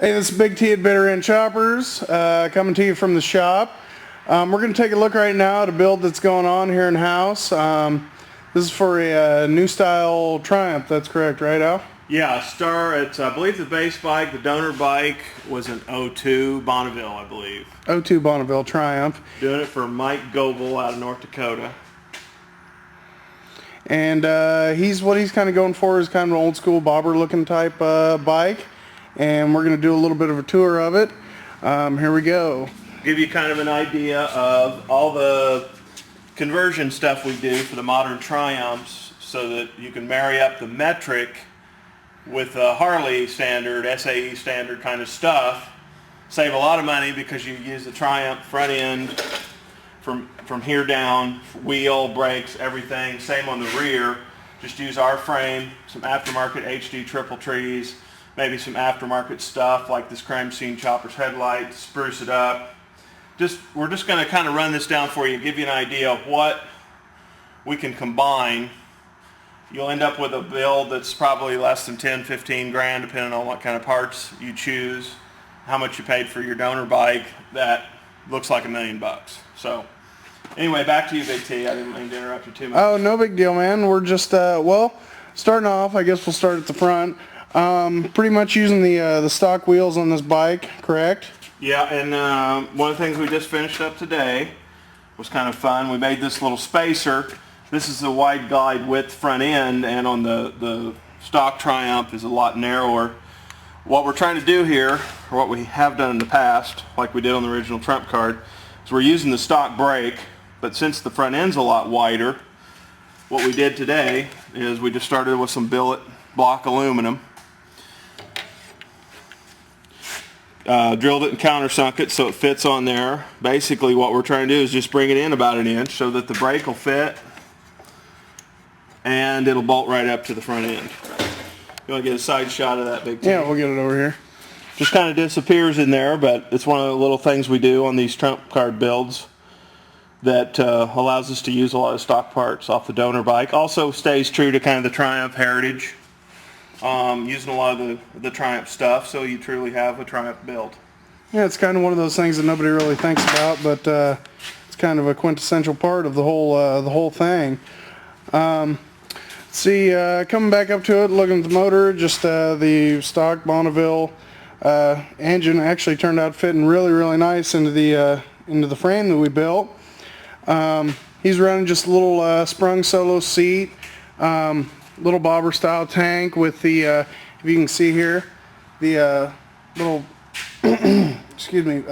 Hey, this is Big T at Bitter End Choppers, coming to you from the shop. We're going to take a look right now at a build that's going on here in house. This is for a new style Triumph. That's correct, right, Al? Yeah, it's I believe the base bike, the donor bike was an 02 Bonneville, I believe. 02 Bonneville Triumph. Doing it for Mike Goebel out of North Dakota. And what he's kind of going for is kind of an old school bobber looking type bike. And we're going to do a little bit of a tour of it. Here we go. Give you kind of an idea of all the conversion stuff we do for the modern Triumphs so that you can marry up the metric with the Harley standard, SAE standard kind of stuff. Save a lot of money because you use the Triumph front end from here down, wheel, brakes, everything. Same on the rear. Just use our frame, some aftermarket HD triple trees, maybe some aftermarket stuff like this crime scene chopper's headlight, spruce it up. We're just going to kind of run this down for you, give you an idea of what we can combine. You'll end up with a build that's probably less than 10, 15 grand, depending on what kind of parts you choose, how much you paid for your donor bike. That looks like $1 million. So anyway, back to you, Big T. I didn't mean to interrupt you too much. Oh, no big deal, man. We're just, starting off, I guess we'll start at the front. Pretty much using the stock wheels on this bike, correct? Yeah, and one of the things we just finished up today was kind of fun. We made this little spacer. This is a wide glide width front end, and on the stock Triumph is a lot narrower. What we're trying to do here, or what we have done in the past, like we did on the original Trump card, is we're using the stock brake, but since the front end's a lot wider, what we did today is we just started with some billet block aluminum. Drilled it and countersunk it so it fits on there. Basically what we're trying to do is just bring it in about 1 inch so that the brake will fit and it'll bolt right up to the front end. You want to get a side shot of that, Big T? Yeah, we'll get it over here. Just kind of disappears in there, but it's one of the little things we do on these Trump card builds that allows us to use a lot of stock parts off the donor bike. Also stays true to kind of the Triumph heritage. Using a lot of the Triumph stuff, so you truly have a Triumph build. Yeah, it's kind of one of those things that nobody really thinks about, but it's kind of a quintessential part of the whole thing. See, coming back up to it, looking at the motor, just the stock Bonneville engine actually turned out fitting really, really nice into the frame that we built. He's running just a little sprung solo seat. Little bobber style tank with the if you can see here, the little excuse me,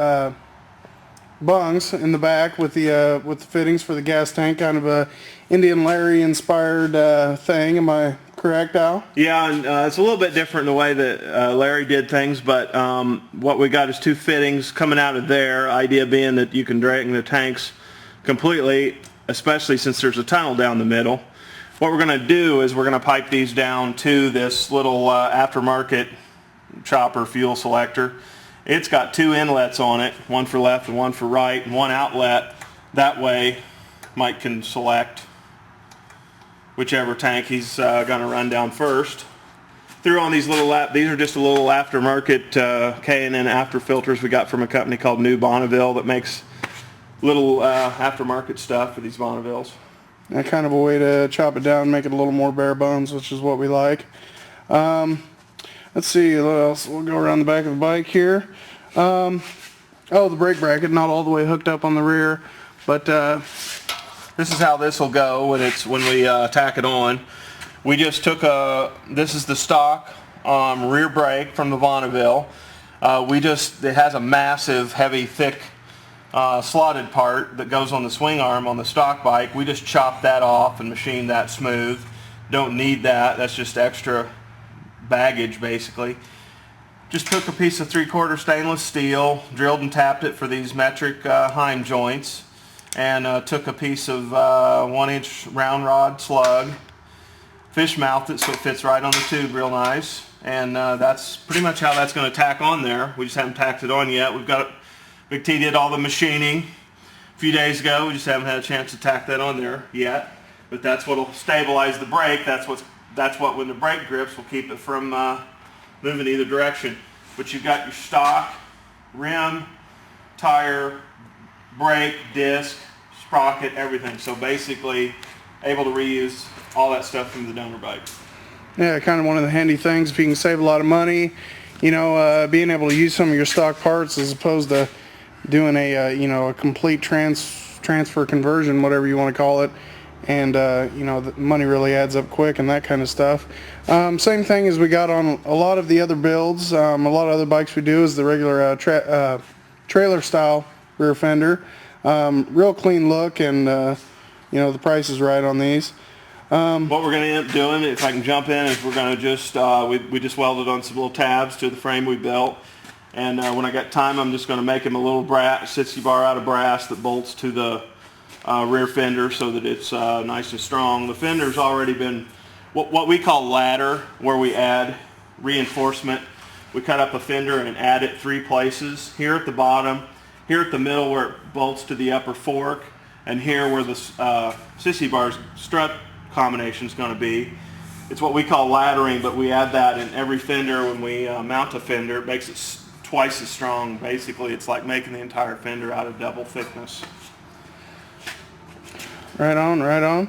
bungs in the back with the fittings for the gas tank, kind of a Indian Larry inspired thing. Am I correct, Al? Yeah, and it's a little bit different in the way that Larry did things, but what we got is 2 fittings coming out of there. Idea being that you can drain the tanks completely, especially since there's a tunnel down the middle. What we're going to do is we're going to pipe these down to this little aftermarket chopper fuel selector. It's got 2 inlets on it, one for left and one for right, and 1 outlet. That way Mike can select whichever tank he's going to run down first. Threw on these these are just a little aftermarket K&N after filters we got from a company called New Bonneville that makes little aftermarket stuff for these Bonnevilles. That kind of a way to chop it down and make it a little more bare bones, which is what we like. Let's see what else. We'll go around the back of the bike here. Oh, the brake bracket, not all the way hooked up on the rear, but this is how this will go when we tack it on. We just took this is the stock rear brake from the Bonneville. It has a massive, heavy, thick slotted part that goes on the swing arm on the stock bike. We just chopped that off and machined that smooth. Don't need that. That's just extra baggage, basically. Just took a piece of 3/4 stainless steel, drilled and tapped it for these metric hind joints, and took a piece of 1-inch round rod slug, fish mouthed it so it fits right on the tube real nice, and that's pretty much how that's going to tack on there. We just haven't tacked it on yet. We've got Big T did all the machining a few days ago. We just haven't had a chance to tack that on there yet. But that's what will stabilize the brake. That's what when the brake grips will keep it from moving either direction. but you've got your stock, rim, tire, brake, disc, sprocket, everything. So basically able to reuse all that stuff from the donor bike. Yeah, kind of one of the handy things if you can save a lot of money, you know, being able to use some of your stock parts as opposed to doing a you know, a complete transfer conversion, whatever you want to call it. And you know, the money really adds up quick and that kind of stuff. Same thing as we got on a lot of the other builds. A lot of other bikes we do is the regular trailer style rear fender. Real clean look, and you know, the price is right on these. What we're going to end up doing, if I can jump in, is we're going to just we just welded on some little tabs to the frame we built, and when I got time, I'm just going to make him a little 60 bar out of brass that bolts to the rear fender so that it's nice and strong. The fender's already been what we call ladder, where we add reinforcement. We cut up a fender and add it 3 places. Here at the bottom, here at the middle where it bolts to the upper fork, and here where the 60 bar strut combination is going to be. It's what we call laddering, but we add that in every fender when we mount a fender. It makes it twice as strong. Basically, it's like making the entire fender out of double thickness. Right on, right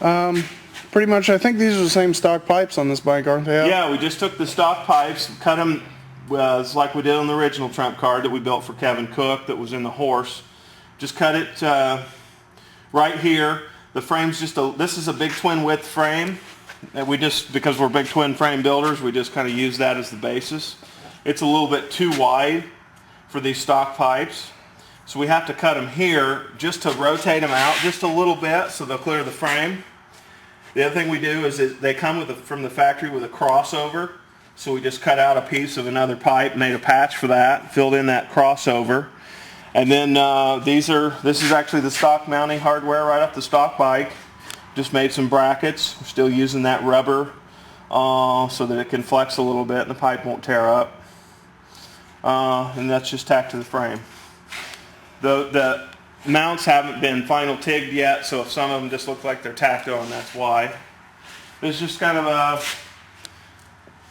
on. Pretty much, I think these are the same stock pipes on this bike, aren't they? Yeah, we just took the stock pipes, cut them like we did on the original trump card that we built for Kevin Cook that was in the horse. Just cut it right here. The frame's just this is a big twin width frame. And we just, because we're big twin frame builders, we just kind of use that as the basis. It's a little bit too wide for these stock pipes. So we have to cut them here just to rotate them out just a little bit so they'll clear the frame. The other thing we do is they come from the factory with a crossover. So we just cut out a piece of another pipe, made a patch for that, filled in that crossover. And then this is actually the stock mounting hardware right off the stock bike. Just made some brackets. We're still using that rubber so that it can flex a little bit and the pipe won't tear up. And that's just tacked to the frame. The mounts haven't been final tigged yet, so if some of them just look like they're tacked on, that's why. This is just kind of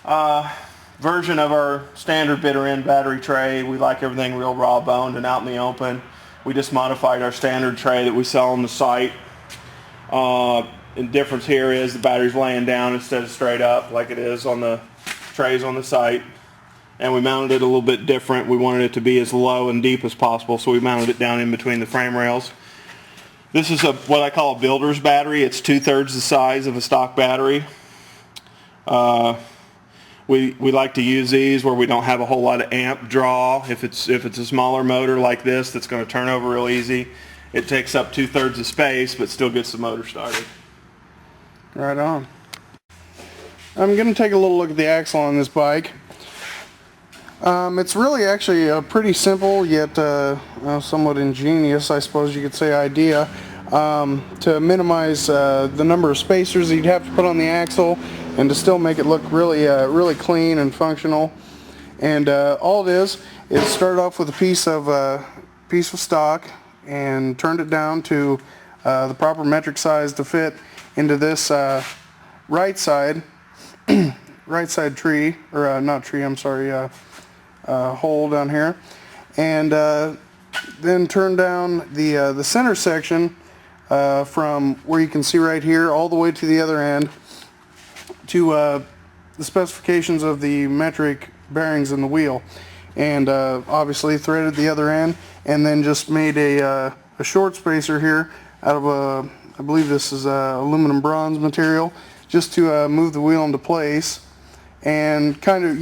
a version of our standard bitter end battery tray. We like everything real raw boned and out in the open. We just modified our standard tray that we sell on the site. The difference here is the battery's laying down instead of straight up like it is on the trays on the site. And we mounted it a little bit different. We wanted it to be as low and deep as possible, so we mounted it down in between the frame rails. This is what I call a builder's battery. It's 2/3 the size of a stock battery. We like to use these where we don't have a whole lot of amp draw. If it's a smaller motor like this that's going to turn over real easy, it takes up 2/3 the space but still gets the motor started. Right on. I'm going to take a little look at the axle on this bike. It's really actually a pretty simple yet somewhat ingenious, I suppose you could say, idea to minimize the number of spacers that you'd have to put on the axle and to still make it look really really clean and functional. And all it is start off with a piece of stock and turned it down to the proper metric size to fit into this right side tree, or not tree, I'm sorry, hole down here, and then turn down the center section from where you can see right here all the way to the other end to the specifications of the metric bearings in the wheel, and obviously threaded the other end, and then just made a short spacer here out of I believe this is aluminum bronze material, just to move the wheel into place and kind of